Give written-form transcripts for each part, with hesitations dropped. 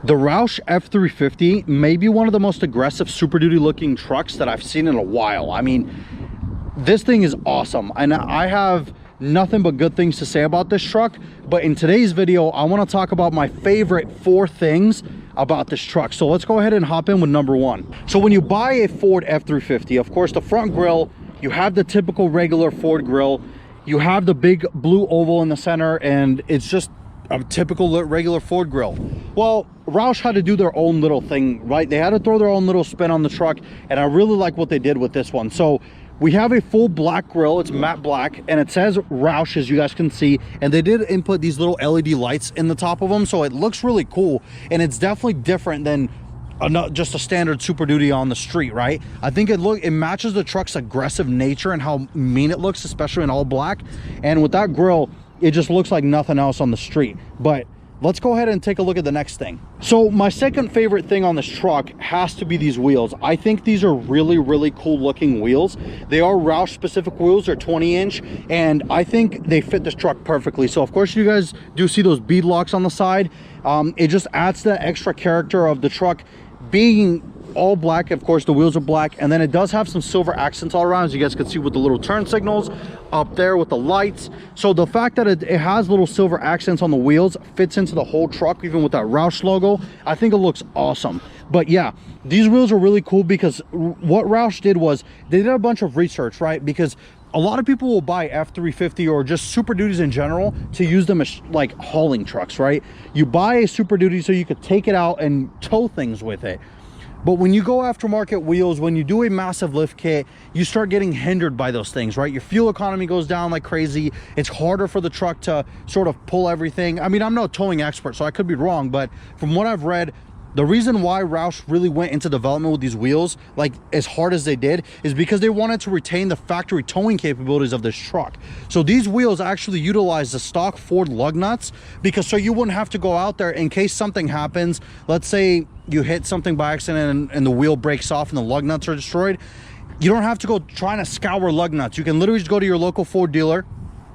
The ROUSH F-350 may be one of the most aggressive Super Duty looking trucks that I've seen in a while. I mean, this thing is awesome, and I have nothing but good things to say about this truck. But in today's video, I want to talk about my favorite 4 things about this truck. So let's go ahead and hop in with number 1. So when you buy a Ford F-350, of course, the front grille, you have the typical regular Ford grille. You have the big blue oval in the center, and it's just a typical regular Ford grille. Well, ROUSH had to do their own little thing, right? They had to throw their own little spin on the truck, and I really like what they did with this one. So we have a full black grille. It's matte black, and it says ROUSH, as you guys can see, and they did input these little LED lights in the top of them, so it looks really cool, and it's definitely different than just a standard Super Duty on the street, right? I think it matches the truck's aggressive nature and how mean it looks, especially in all black. And with that grille, it just looks like nothing else on the street. But let's go ahead and take a look at the next thing. So my second favorite thing on this truck has to be these wheels. I think these are really, really cool looking wheels. They are ROUSH specific wheels. They're 20-inch, and I think they fit this truck perfectly. So of course you guys do see those bead locks on the side. It just adds that extra character of the truck being all black. Of course the wheels are black, and then it does have some silver accents all around, as you guys can see with the little turn signals up there with the lights. So the fact that it has little silver accents on the wheels fits into the whole truck, even with that ROUSH logo. I think it looks awesome. But yeah, these wheels are really cool because what ROUSH did was they did a bunch of research, right? Because a lot of people will buy F-350 or just Super Duties in general to use them as like hauling trucks, right? You buy a Super Duty so you could take it out and tow things with it. But when you go aftermarket wheels, when you do a massive lift kit, you start getting hindered by those things, right? Your fuel economy goes down like crazy. It's harder for the truck to sort of pull everything. I mean, I'm no towing expert, so I could be wrong, but from what I've read, the reason why ROUSH really went into development with these wheels like as hard as they did is because they wanted to retain the factory towing capabilities of this truck. So these wheels actually utilize the stock Ford lug nuts, because so you wouldn't have to go out there in case something happens. Let's say you hit something by accident and the wheel breaks off and the lug nuts are destroyed. You don't have to go trying to scour lug nuts. You can literally just go to your local Ford dealer,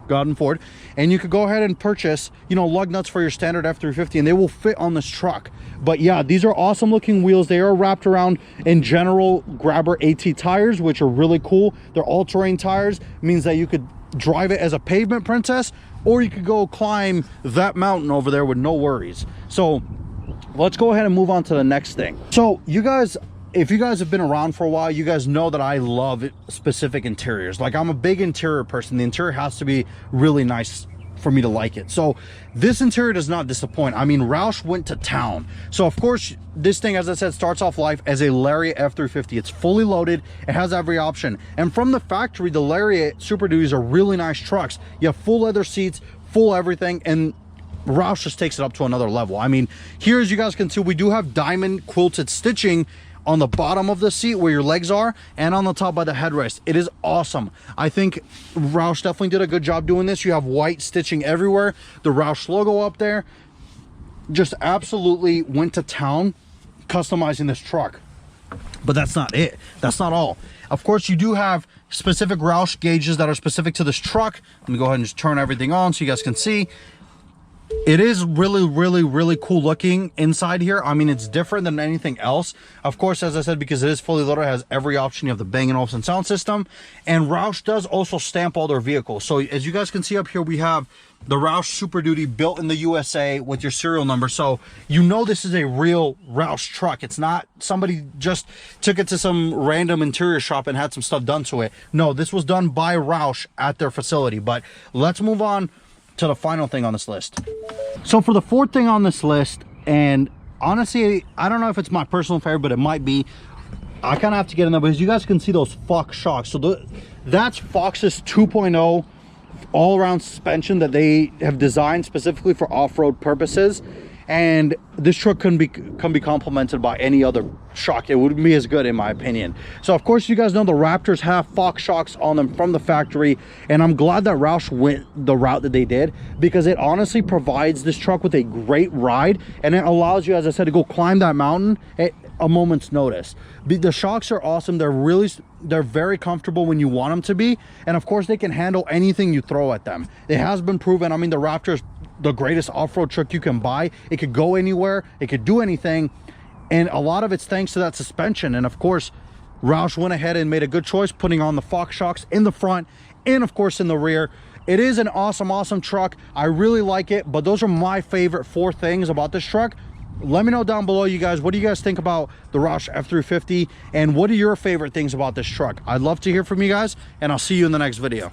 Godden Ford, and you could go ahead and purchase, you know, lug nuts for your standard F-350, and they will fit on this truck. But yeah, these are awesome looking wheels. They are wrapped around in general grabber AT tires, which are really cool. They're all-terrain tires. It means that you could drive it as a pavement princess, or you could go climb that mountain over there with no worries. So let's go ahead and move on to the next thing. So you guys, if you guys have been around for a while, you guys know that I love specific interiors. Like, I'm a big interior person. The interior has to be really nice for me to like it. So this interior does not disappoint. I mean, ROUSH went to town. So of course, this thing, as I said, starts off life as a Lariat F-350. It's fully loaded. It has every option. And from the factory, the Lariat Super Duties are really nice trucks. You have full leather seats, full everything, and ROUSH just takes it up to another level. I mean, here, as you guys can see, we do have diamond quilted stitching on the bottom of the seat where your legs are, and on the top by the headrest. It is awesome. I think ROUSH definitely did a good job doing this. You have white stitching everywhere, the ROUSH logo up there. Just absolutely went to town customizing this truck. But that's not it. That's not all. Of course, you do have specific ROUSH gauges that are specific to this truck. Let me go ahead and just turn everything on so you guys can see. It is really, really, really cool looking inside here. I mean, it's different than anything else. Of course, as I said, because it is fully loaded, it has every option. You have the Bang & Olufsen sound system, and ROUSH does also stamp all their vehicles. So as you guys can see up here, we have the ROUSH Super Duty built in the USA with your serial number. So you know this is a real ROUSH truck. It's not somebody just took it to some random interior shop and had some stuff done to it. No, this was done by ROUSH at their facility. But let's move on to the final thing on this list. So for the 4th thing on this list, and honestly, I don't know if it's my personal favorite, but it might be. I kind of have to get in there because you guys can see those Fox shocks. So that's Fox's 2.0 all-around suspension that they have designed specifically for off-road purposes. And this truck can be complemented by any other shock. It wouldn't be as good, in my opinion. So of course, you guys know the Raptors have Fox shocks on them from the factory, and I'm glad that ROUSH went the route that they did, because it honestly provides this truck with a great ride, and it allows you, as I said, to go climb that mountain at a moment's notice. The shocks are awesome. They're very comfortable when you want them to be, and of course they can handle anything you throw at them. It has been proven. I mean, the Raptors the greatest off-road truck you can buy. It could go anywhere, it could do anything, and a lot of it's thanks to that suspension. And of course, Roush went ahead and made a good choice putting on the Fox shocks in the front and of course in the rear. It is an awesome truck. I really like it, but those are my favorite 4 things about this truck. Let me know down below, you guys, what do you guys think about the Roush F-350, and what are your favorite things about this truck? I'd love to hear from you guys, and I'll see you in the next video.